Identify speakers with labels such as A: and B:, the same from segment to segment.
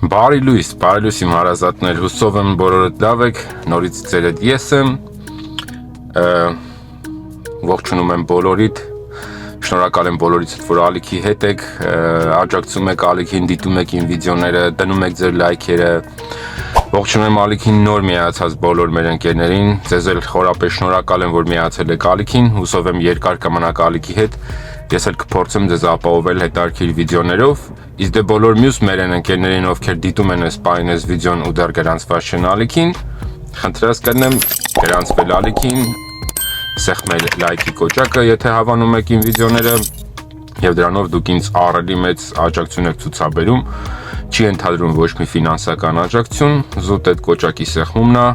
A: Բարի լույս իմ հարազատներ, հուսով եմ բոլորդ լավ եք, նորից ձեր հետ ես եմ, ողջունում եմ բոլորիդ, շնորհակալ եմ բոլորիցդ, որ ալիքի հետ եք, աջակցում եք ալիքին, դիտում եք իմ վիդեոները, դնում եք ձեր լայքերը, ողջունում եմ ալիքին նոր միացած բոլոր մեր ընկերներին, ձեզ էլ խորապես շնորհակալ եմ, որ միացել եք ալիքին, հուսով եմ երկար կմնաք ալիքի հետ, ես էլ կփորձեմ ձեզ ապահովել հետաքրքիր վիդեոներով, իսկ դե բոլոր մյուս մեր ընկերներին, ովքեր դիտում են այս պահին այս վիդեոն ու դեռ գրանցված չեն ալիքին, խնդրած կնեմ գրանցվել ալիքին, սեղմել լայքի կոճակը, եթե հավանում եք իմ վիդեոները, եւ դրանով դուք ինձ ահռելի մեծ աջակցություն եք ցուցաբերում, չի ընդհանրում ոչ մի ֆինանսական աջակցություն, զուտ այդ կոճակի սեղմումն է,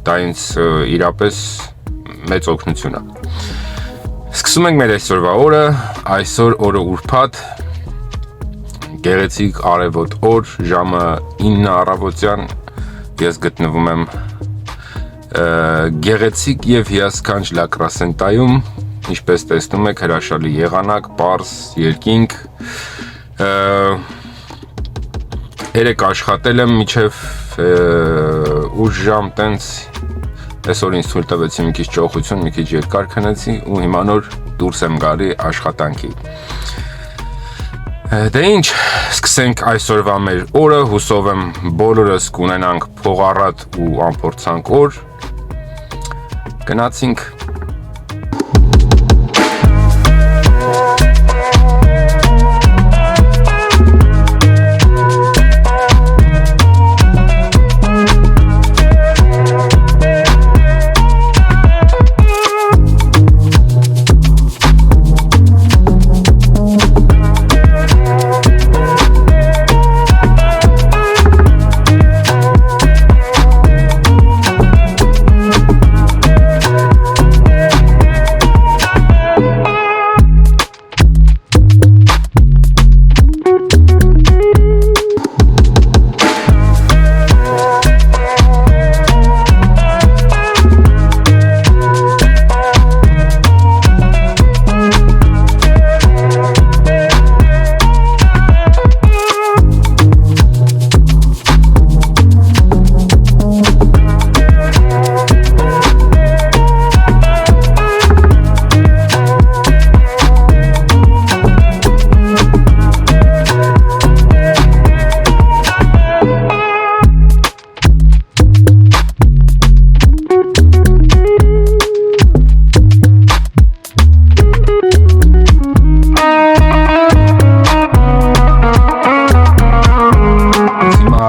A: դա ինձ իրապես մեծ օգնություն է։ Սկսում ենք մեր այսօրվա օրը, այսօր օրը ուրբաթ, գեղեցիկ արևոտ օր, ժամը 9 առավոտյան, ես գտնվում եմ գեղեցիկ եւ հիասքանչ Լա Կրասենտայում, ինչպես տեսնում եք, հրաշալի եղանակ, պարզ, երկինք, երեք աշխատել եմ մինչև 8 ժամ տենց, այսօր ինձ թույլ տվեցի մի քիչ ճոխություն, մի քիչ երկար քնեցի ու հիմա նոր դուրս եմ գալի աշխատանքի։ Դե ինչ, սկսենք այսօրվա մեր օրը, հուսով եմ բոլորս կունենանք փողառատ ու անփորձանք օր։ Գնացինք։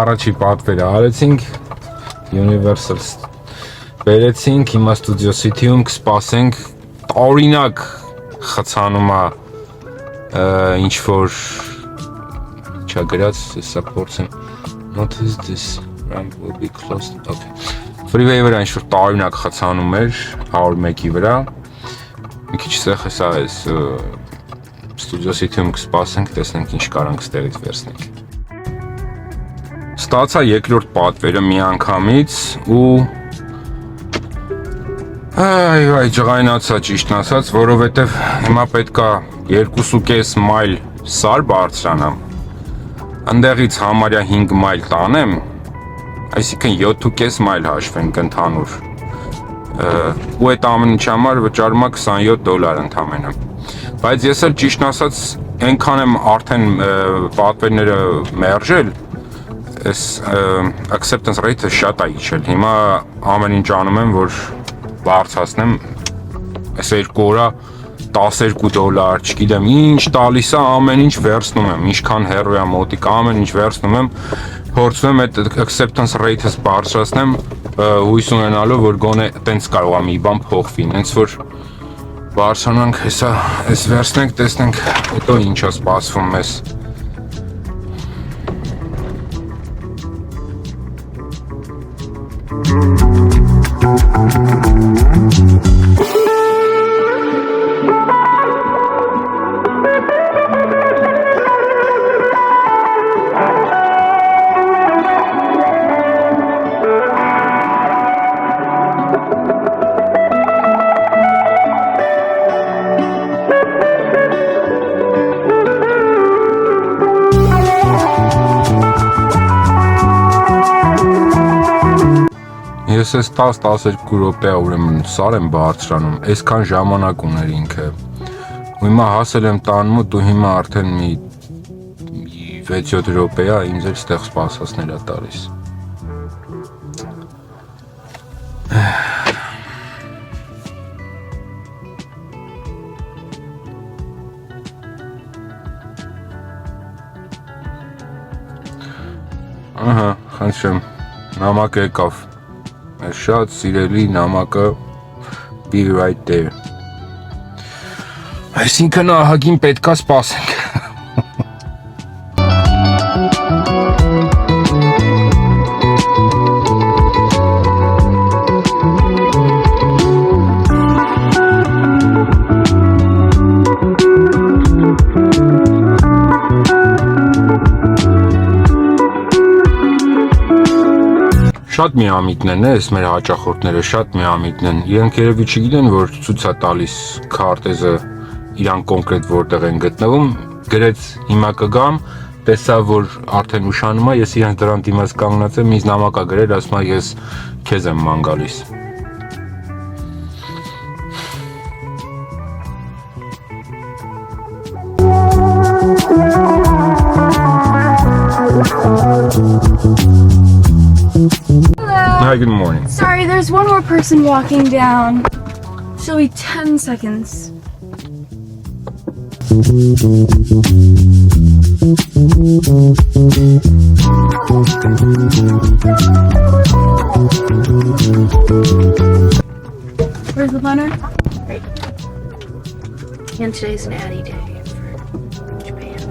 A: Առաջի պատվերը արեցինք, Universal բերեցինք, հիմա Studio City-ում կսպասենք, տարօրինակ խցանում է ինչ-որ չագրած, սա փորձեմ, notice this ramp will be closed, okay, freeway-ի վրա ինչ-որ տարօրինակ խցանում էր, 101-ի վրա, մի քիչ սեղ հեսա այս Studio City-ում կսպասենք, տեսնենք ինչ կարանք ստեղից վերցնենք։ Ստացա երկրորդ պատվերը մի անգամից ու ջղայնացա ճիշտն ասած, որովհետև հիմա պետքա 2.5 մայլ սար բարձրանամ, ընդեղից համարյա 5 մայլ տանեմ, այսինքն 7.5 մայլ հաշվենք ընդհանուր, ու այդ ամեն ինչ համար վճարում է $27 ընդամենը, բայց ես էլ ճիշտն ասած այնքան եմ արդեն պատվերները մերժել, այս acceptance rate-ը շատ է իջել, հիմա ամեն ինչ անում եմ, որ բարձրացնեմ, այս 2 օրա $12, չգիտեմ ինչ տալիս է, ամեն ինչ վերցնում եմ, ինչքան հեռու է մոտիկ, ամեն ինչ վերցնում եմ, փորձում եմ այդ acceptance rate-ս բարձրացնեմ, հույս ունենալով, որ գոնե տենց կարող է մի բան փոխվի, հենց որ բարձրանանք, հեսա, այս վերցնենք, տեսնենք, հետո ինչ է սպասվում մեզ։ ես ես 10-12 րոպե ուրեմն սար եմ բարձրանում, այսքան ժամանակ ուներ ինքը։ Ու հիմա հասել եմ տանում ու դու հիմա արդեն մի 6-7 րոպե է ինձ էլ ստեղ սպասածներ է տալիս։ Ահա, խնդրեմ, նամակ եկավ։ Մեր շատ սիրելի նամակը be right there։ Այսինքն ահագին պետքա սպասենք։ Շատ միամիտն են, այս մեր հաճախորդները շատ միամիտն են։ Իրենք երևի չգիտեն, որ ցույց է տալիս քարտեզը իրան կոնկրետ որտեղ են գտնվում։ Գրեց հիմա կգամ, տեսա որ արդեն ուշանում է, ես իրենց դրան դիմաց կանգնած եմ, ինձ նամակ է գրել, ասում է ես քեզ եմ ման գալիս։ Hi, good morning.
B: Sorry, there's one more person walking down. She'll be 10 seconds. Where's the planner? Right. And today's an Addie day for Japan.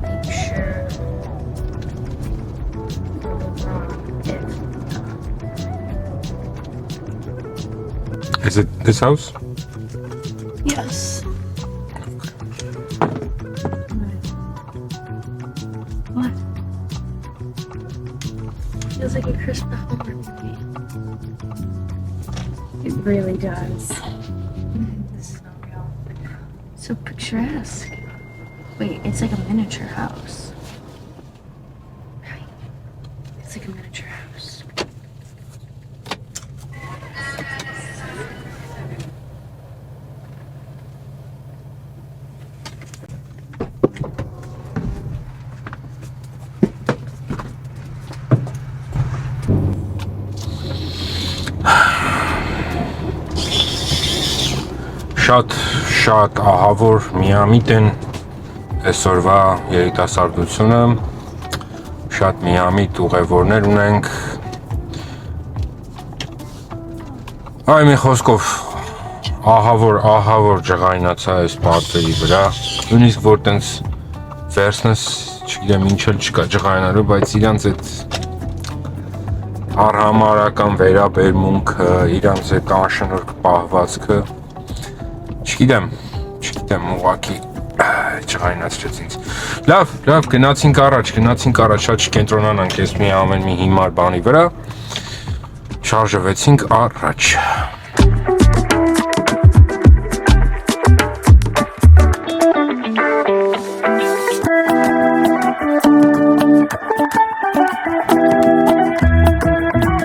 B: Make sure
A: Is it this house?
B: Yes. What? Feels like a Christmas Hallmark movie. It really does. This is not real. So picturesque. Wait, it's like a miniature house. Right. It's like a miniature house. Շատ ահավոր միամիտ են այսօրվա երիտասարդությունը, շատ միամիտ ուղևորներ ունենք, այ մի խոսքով ահավոր ջղայնացա այս պատվերի վրա, նույնիսկ որ տենց վերցնես, չգիտեմ ինչ էլ չկա ջղայնալու, բայց իրանց այդ արհամարական վերաբերմունքը, իրանց այդ անշնորհք պահվածքը, չգիտեմ, ուղղակի ջղայնացրեց ինձ։ Լավ, գնացինք առաջ, շատ չկենտրոնանանք այս մի ամեն մի հիմար բանի վրա, շարժվեցինք առաջ։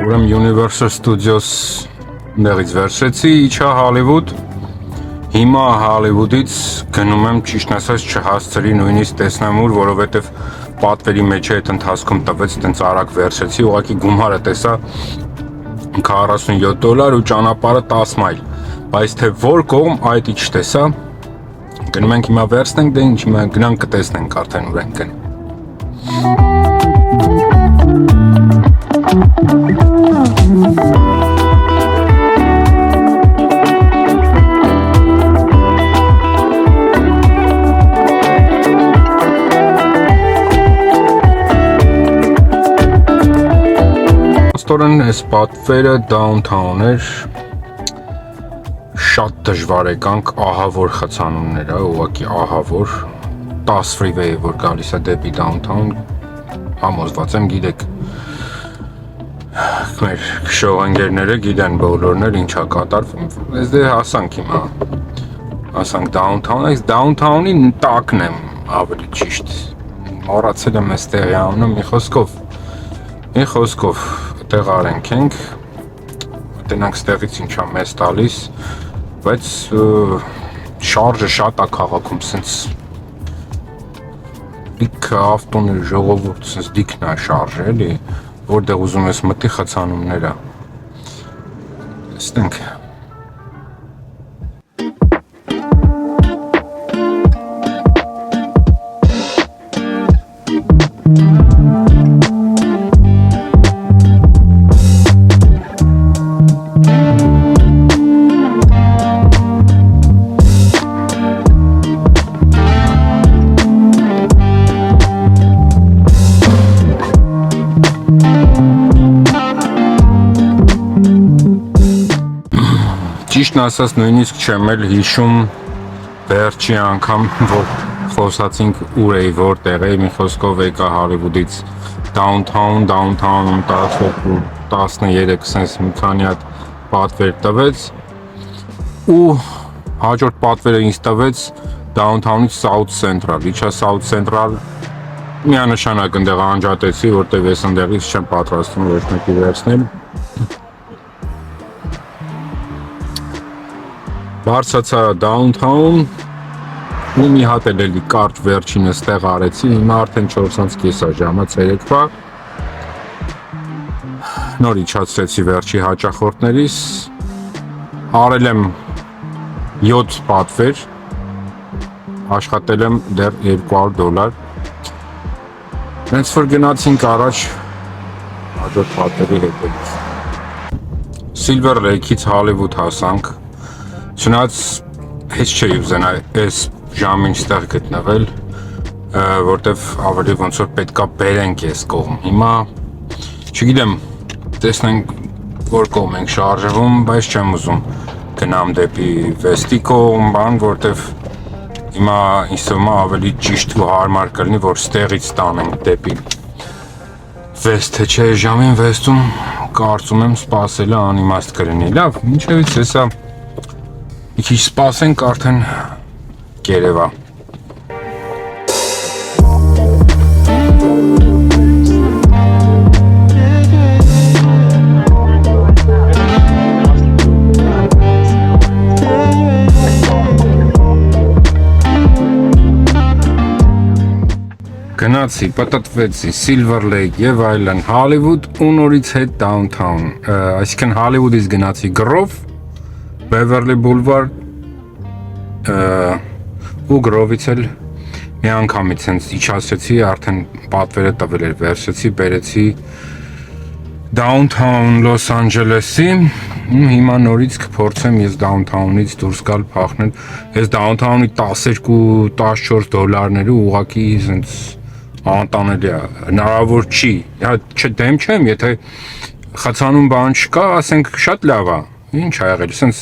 B: Ուրեմն Universal Studios ներից վերցրեցի, իջա Հոլիվուդ։ Հիմա Հոլիվուդից գնում եմ ճիշտ ասած չհասցրի նույնիսկ տեսնեմ ուր, որովհետև պատվերի մեջ այդ ընթացքում տվեց տենց արագ վերցրեցի, ուղղակի գումարը տեսա $47 ու ճանապարհը 10 մայլ, բայց թե որ կողմ այդ չտեսա։ Գնում ենք հիմա վերցնենք, դե ինչ հիմա գնանք կտեսնենք արդեն ուր ենք գնում։ Ստորեն այս պատվերը downtown էր, շատ դժվար եկանք, ահավոր խցանումներ է, ուղղակի ահավոր, 10 freeway-ը որ գալիս է դեպի downtown, համոզված եմ գիտեք, մեր շոհանգերները գիտեն բոլորն էլ ինչա կատարվում, ես դե հասանք հիմա, հասանք downtown, այս downtown-ի տակն եմ ավելի ճիշտ,
A: մոռացել եմ այստեղ անունը, մի խոսքով այդտեղ արենք ենք, տենանք ստեղից ինչա մեզ տալիս, բայց շարժը շատ է քաղաքում, սենց լիքը ավտոներ, ժողովուրդ, սենց դիքն է շարժը, էլի, որտեղ ուզում ես մտի խցանումները, ստենք Ճիշտն ասած նույնիսկ չեմ էլ հիշում վերջի անգամ, որ խոսացինք ուր էի, որտեղ էի, մի խոսքով եկա Հոլիվուդից downtown-ում 12-13 սենց մի քանի հատ պատվեր տվեց ու հաջորդ պատվերը ինձ տվեց downtown-ից South Central, իջա South Central միանշանակ ընդեղ անջատեցի, որտեղ ես ընդեղից չեմ պատրաստում ոչ մեկի վերցնել Բարձացա downtown ու մի հատ էլի կարճ վերջինս տեղ արեցի, հիմա արդեն 4:30 ժամը ցերեկվա նոր իջացրեցի վերջի հաճախորդներիս արել եմ 7 պատվեր աշխատել եմ դեռ $200 հենց որ գնացինք առաջ հաջորդ պատվերի հետևից Silver Lake-ից Hollywood հասանք Չնայած heç չէի ուզենա այս ժամին ստեղ գտնվել, որտեվ ավելի ոնց որ պետքա բերենք այս կողմ։ Հիմա չգիտեմ, տեսնենք որ կողմ ենք շարժվում, բայց չեմ ուզում գնամ դեպի վեստի կողմ, բան, որտեվ հիմա ինձ թվում է ավելի ճիշտ ու հարմար կլինի, որ ստեղից տանենք դեպի վեստ, թե չէ ժամին վեստում կարծում եմ սպասելը անիմաստ կլինի։ Լավ, ինչևից հեսա Մի քիչ սպասենք արդեն կերևա Գնացի, պատտվեցի, Silver Lake և այլն, Hollywood ու նորից հետ downtown, այսինքն Hollywood-ից գնացի Grove Beverly Boulevard ու Grove-ից էլ մի անգամից հենց իջացրեցի, արդեն պատվերը տվել էր, վերցրեցի, բերեցի Downtown Los Angeles-ի հիմա նորից կփորձեմ ես Downtown-ից դուրս գալ փախնել ես Downtown-ի 12-14 դոլարները ուղղակի հենց անտանելի է, հնարավոր չի, դեմ չեմ, եթե խցանում բան չկա, ասենք շատ լավ է Ինչ ա եղել, սենց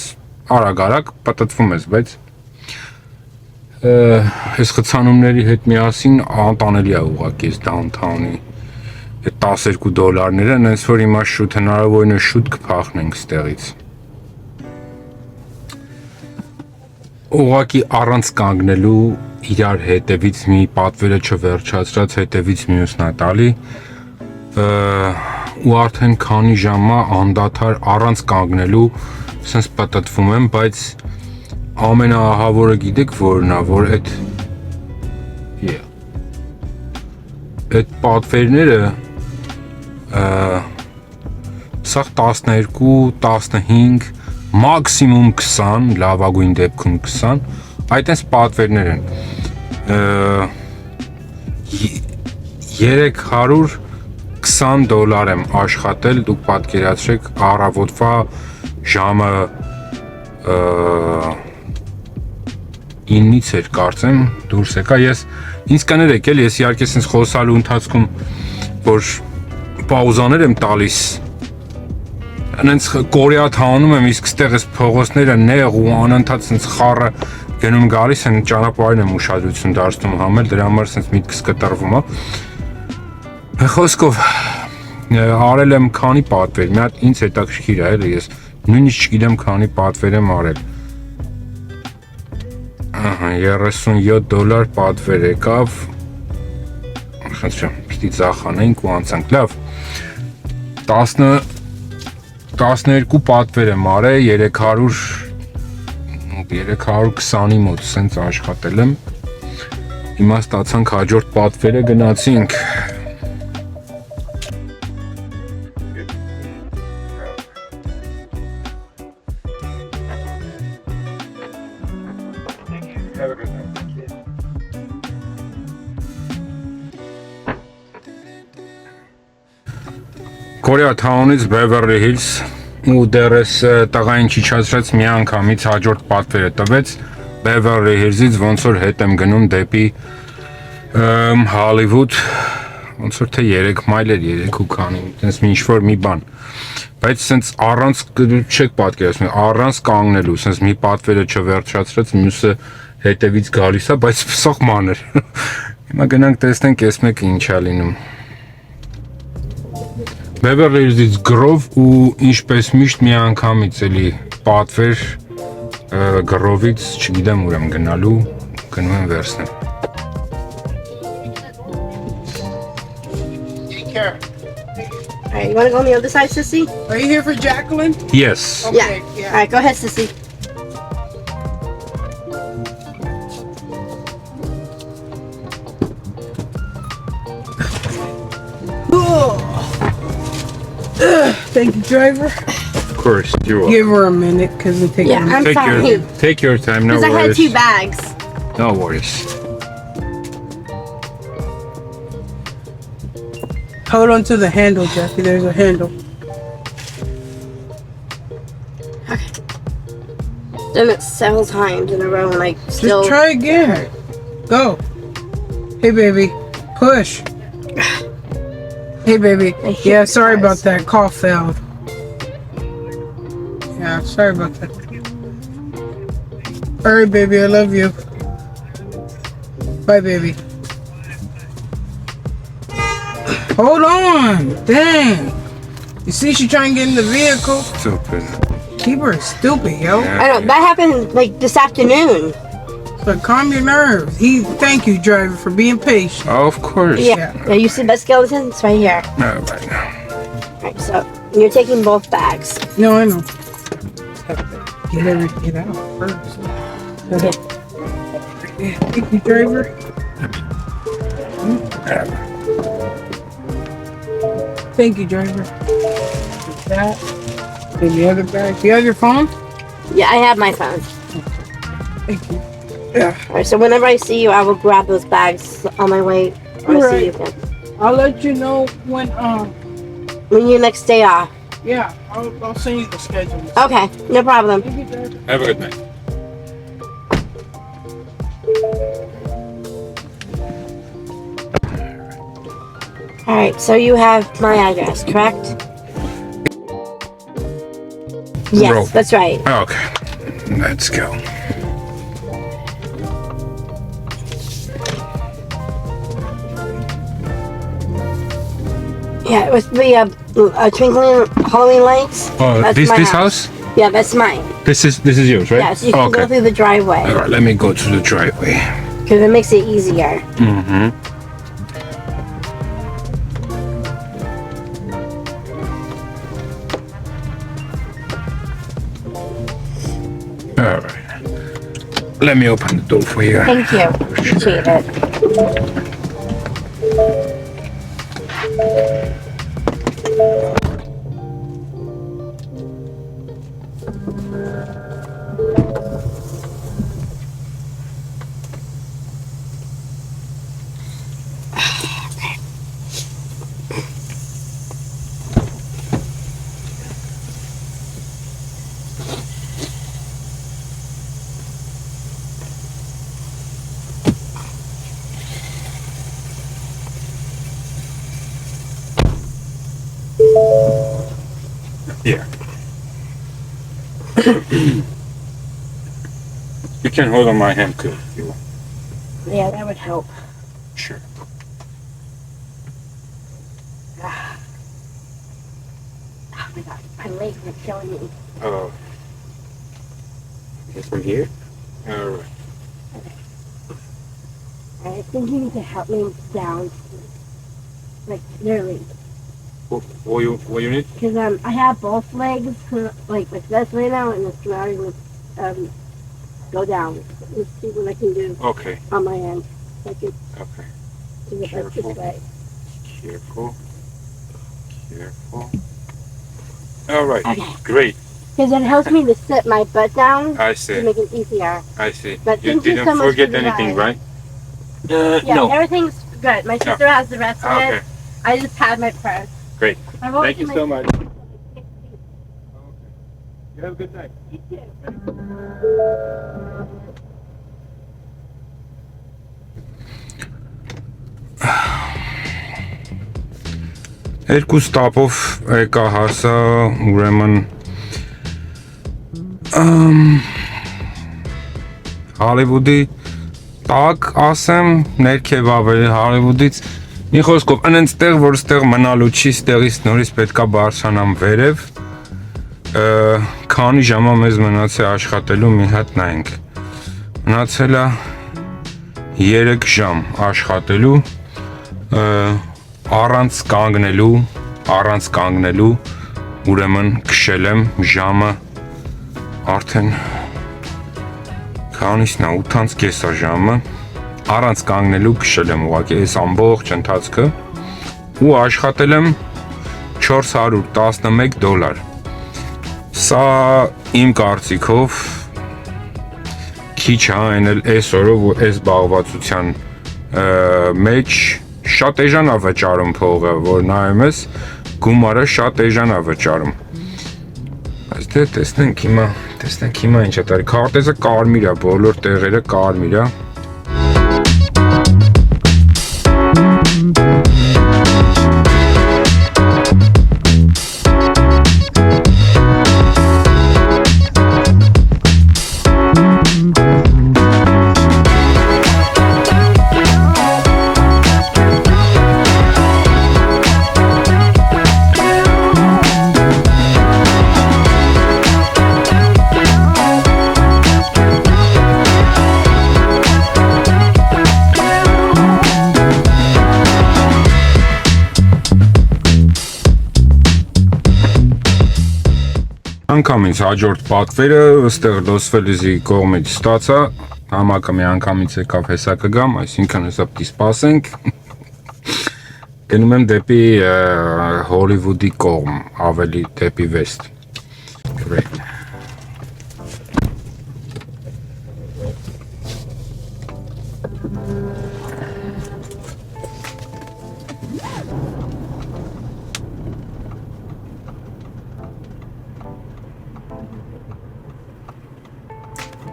A: արագ պատտվում ես, բայց ես խցանումների հետ միասին անտանելի է ուղղակի ես downtown-ի այդ $12 նենց որ հիմա շուտ հնարավորինը շուտ կփախնենք ստեղից ուղղակի առանց կանգնելու իրար հետևից մի պատվերը չվերջացրած հետևից մյուսն է տալի ու արդեն քանի ժամա անդադար առանց կանգնելու սենց պատտվում եմ, բայց ամենաահավորը գիտեք որն է, որ այդ պատվերները սաղ 12-15 մաքսիմում 20 լավագույն դեպքում 20 այդ այս պատվերներ են 320 եմ աշխատել, դուք պատկերացրեք առավոտվա ժամը 9-ից էր կարծեմ դուրս եկա, ինձ կներեք էլ, ես իհարկե սենց խոսալու ընթացքում, որ պաուզաներ եմ տալիս, նենց կորյա թանում եմ, իսկ ստեղ ես փողոցները նեղ ու անընդհատ սենց խառը գնում գալիս են ճանապարհին եմ ուշադրություն դարձնում համել, դրա համար սենց միտքս կտրվում է Խոսքով արել եմ քանի պատվեր, մի հատ ինձ հետաքրքիր է, էլի ես նույնիսկ չգիտեմ քանի պատվեր եմ արել։ $37 պատվեր եկավ,
B: խնդրեմ, պիտի ծախանենք ու անցանք։ Լավ։ 12 պատվեր եմ արել, 320-ի մոտ սենց աշխատել եմ։ Հիմա ստացանք հաջորդ պատվերը, գնացինք։ Koreatown-ից Beverly Hills ու դեռս տղային չիչացրած մի անգամից հաջորդ պատվերը տվեց Beverly Hills-ից ոնց որ հետ եմ գնում դեպի Hollywood, ոնց որ թե 3 մայլ էր, 3 ու քանի, այնպես ինչ որ մի բան։ Բայց սենց առանց չեք պատկերացնում, առանց կանգնելու, սենց մի պատվերը չվերջացրած, մյուսը հետևից գալիս է, բայց սող մանր։ Հիմա գնանք տեսնենք այս մեկը ինչ է լինում։ Beverly Hills-ից գրով ու ինչպես միշտ մի անգամից էլի պատվեր գրովից, չգիտեմ ուր եմ գնալու, գնում եմ վերցնեմ։
C: Alright, you want to go on the other side, Sissy?
D: Are you here for Jacqueline?
B: Yes.
D: Okay,
C: Yeah. Alright, go ahead, Sissy.
D: Thank you, driver.
B: Of course, you are.
D: Give her a minute because it takes
C: Yeah,
D: a minute.
C: I'm sorry.
B: Take your time, no
C: Because I had
B: worries.
C: 2 bags.
B: No worries.
D: Hold on to the handle, Jackie. There's a handle.
C: Done it several times in a row and I still...
D: Just try again. Go. Hey, baby. Push. Hey, baby.
C: I hate
D: Yeah,
C: you
D: sorry about
C: guys.
D: that. Call failed. Yeah, sorry about that. All right, baby. I love you. Bye, baby. Hold on. Dang. You see she trying to get in the vehicle?
B: Stupid.
D: Keep her stupid, yo.
C: I know, that happened like this afternoon.
D: But calm your nerves. Thank you, driver, for being patient.
B: Of course.
C: Yeah. Yeah, you see that skeleton? It's right here.
B: No, right now.
C: Alright, so you're taking both bags.
D: No, I know. Get everything out first.
C: Okay.
D: Yeah, thank you, driver. Thank you, driver. That. And the other bag. Do you have your phone?
C: Yeah, I have my phone.
D: Thank you. Yeah.
C: Alright, so whenever I see you, I will grab those bags on my way. When I see you again.
D: I'll let you know when
C: When your next day off.
D: yeah, I'll send you the schedule.
C: Okay, no problem.
D: Thank you, driver.
B: Have a good night.
C: Alright, so you have my address, correct? Yes,
B: Roll.
C: that's right.
B: Okay. Let's go.
C: Yeah, with the twinkling Halloween lights. That's
B: This
C: my
B: house?
C: Yeah, that's mine.
B: This is yours, right?
C: Yeah, so you can go
B: Okay.
C: through the driveway
B: All right, let me go to the driveway.
C: because it makes it easier.
B: Mm-hmm. All right. Let me open the door for you.
C: Thank you. Appreciate it.
B: Yeah. You can hold on my hand too if you want.
C: Yeah, that would help.
B: Sure.
C: Oh my god, my legs are killing me.
B: Oh. Okay, from here? All right.
C: I think you need to help me down. like literally.
A: What you need?
C: Because I have both legs like this right now, and it's allowing me to go down. Let's see what I can do
A: Okay.
C: on my end. I can
A: Okay.
C: do it like this way.
A: Careful. All right.
C: Okay.
A: Great.
C: Because it helps me to sit my butt down
A: I
C: to
A: see.
C: make it easier.
A: I see.
C: But
A: You
C: thank you
A: didn't
C: so much
A: forget
C: for the
A: anything,
C: ride.
A: right?
C: Yeah,
A: No.
C: everything's good. My sister has the rest of
A: Okay.
C: it. I just had my purse.
A: Great.
C: I've always
A: Thank you
C: my-
A: so much. You have a good night.
C: You too.
B: Երկու ստապով եկա հասա ուրեմն Հոլիվուդի տակ ասեմ ներքև ավելի Հոլիվուդից մի խոսքով այնց տեղ որ ստեղ մնալու չի ստեղից նորից պետքա բարձրանամ վերև քանի ժամա մեզ մնացել աշխատելու մի հատ նայենք մնացել է 3 ժամ աշխատելու առանց կանգնելու ուրեմն քշել եմ ժամը արդեն քանիսն է 8:30 է ժամը առանց կանգնելու քշել եմ ուղղակի այս ամբողջ ընթացքը ու աշխատել եմ $411 սա իմ կարծիքով քիչ է այն էլ այս օրով ու այս զբաղվածության մեջ շատ էժան է վճարում փողը, որ նայում ես, գումարը շատ էժան է վճարում։ Բայց դե տեսնենք հիմա ինչ է տարի։ Քարտեզը կարմիր է, բոլոր տեղերը կարմիր է։ Անգամից հաջորդ պատվերը ըստեղ Լոս Ֆելիզի կողմից ստացա, համակը մի անգամից եկավ հեսա կգամ, այսինքն հեսա պիտի սպասենք։ Գնում եմ դեպի Հոլիվուդի կողմ, ավելի դեպի վեստ։ Great.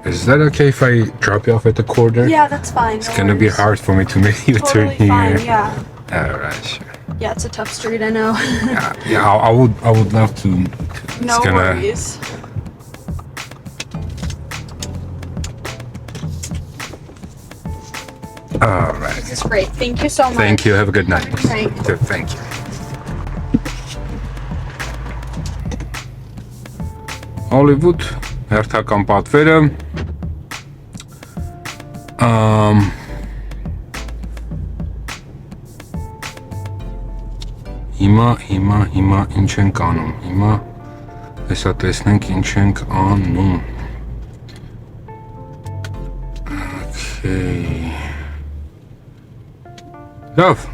B: Is that okay if I drop you off at the corner?
E: Yeah, that's fine.
B: It's gonna be hard for me to make you turn
E: Totally
B: here.
E: fine. Yeah.
B: Alright, sure.
E: Yeah, it's a tough street. I know.
B: Yeah, I would love to.
E: No
B: it's gonna,
E: worries.
B: Alright.
E: It's great. Thank you so much.
B: Thank you. Have a good night.
E: Thank you.
B: Thank you. Hollywood հերթական պատվերը հիմա ինչ ենք անում հիմա հեսա տեսնենք ինչ ենք անում Okay Լավ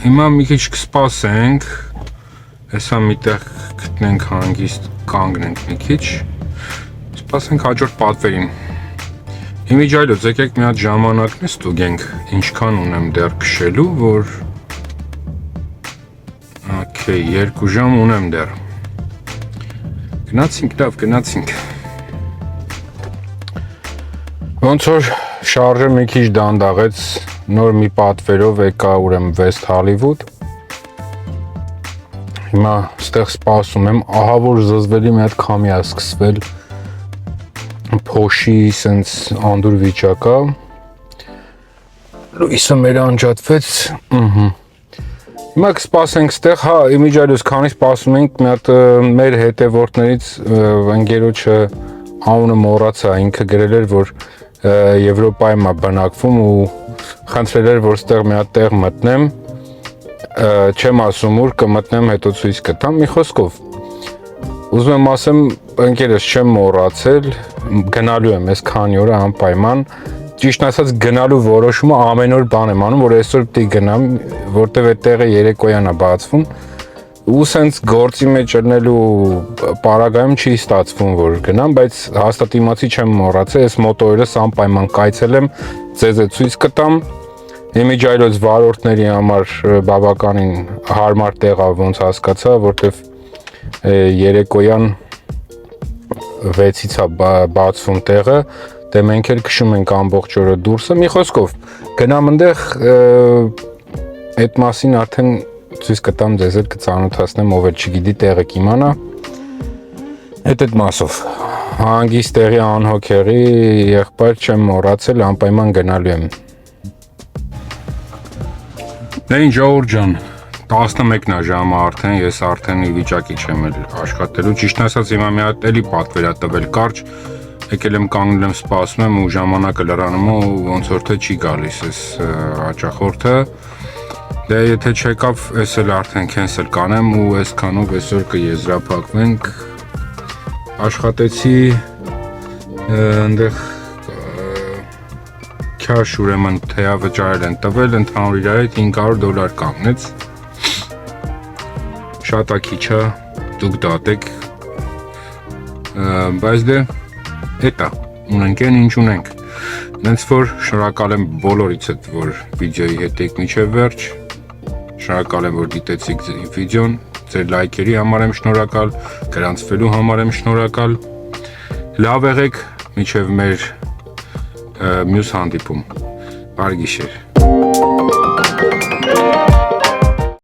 B: հիմա մի քիչ կսպասենք հեսա միտեղ գտնենք հանգիստ կանգնենք մի քիչ Սպասենք հաջորդ պատվերին Իմիջայլոց եկեք մի հատ ժամանակն է ստուգենք ինչքան ունեմ դեռ քշելու որ Okay 2 ժամ ունեմ դեռ Գնացինք լավ գնացինք Ոնց որ շարժը մի քիչ դանդաղեց նոր մի պատվերով եկա ուրեմն West Hollywood Հիմա ստեղ սպասում եմ ահա որ զզվելի մի հատ քամի է սկսվել Փոշի սենց անդուր վիճակա Լույսը մեր անջատվեց Հիմա կսպասենք ստեղ հա իմիջայլոց քանի սպասում ենք մի հատ մեր հետևորդներից ընկերոջը անունը մոռացա ինքը գրել էր որ Եվրոպայում է բնակվում ու խնդրել էր որ ստեղ մի հատ տեղ մտնեմ չեմ ասում ուր կմտնեմ, հետո ցույց կտամ։ Մի խոսքով ուզում եմ ասեմ, ընկերս չեմ մոռացել, գնալու եմ այս քանի օրը անպայման։ Ճիշտ ասած գնալու որոշումը ամեն օր բան եմ անում, որ այսօր պիտի գնամ, որտեվ այդ տեղը երեկոյան է բացվում։ Ու սենց գործի մեջ ելնելու պարագայում չի ստացվում, որ գնամ, բայց հաստատ իմացի չեմ մոռացել, այս մոտորերս անպայման կայցելեմ, ձեզ է ցույց կտամ։ Իմիջայլոց վարորդների համար բավականին հարմար տեղ է, ոնց հասկացա, որտեվ երեկոյան 6-ից է բացվում տեղը, դե մենք էլ քշում ենք ամբողջ օրը դուրսը։ Մի խոսքով գնամ այնտեղ, այդ մասին արդեն ցույց կտամ, ձեզ էլ կծանոթացնեմ, ով էլ չգիտի տեղը կիմանա։ Այդ մասով հանգիստ տեղի անհոգերի եղբայր չեմ մոռացել, անպայման գնալու եմ։
A: Դե ինչ ժողովուրդ ջան, 11-ն է ժամը արդեն, ես արդեն ի վիճակի չեմ էլ աշխատելու, ճիշտ ասած հիմա մի հատ էլի պատվեր ա տվել կարճ, եկել եմ կանգնել եմ սպասում եմ ու ժամանակը լրանում ու ոնց որ թե չի գալիս այս հաճախորդը։ Դե եթե չեկավ, ես էլ արդեն cancel կանեմ ու այսքանով այսօր կեզրափակվենք։ Աշխատեցի այնտեղ քաշ ուրեմն թեյա վճարել են տվել, ընդհանուր իր այդ $500 կանգնեց։ Շատ է քիչ է, դուք դատեք, բայց դե հետա ունենք են ինչ ունենք։ Նենց որ շնորհակալ եմ բոլորիցդ, որ վիդեոյի հետ եք մինչև վերջ, շնորհակալ եմ, որ դիտեցիք վիդեոն, ձեր լայքերի համար եմ շնորհակալ, գրանցվելու համար եմ շնորհակալ։ Լավ եղեք, մինչև մեր մյուս հանդիպում։ Բարի գիշեր։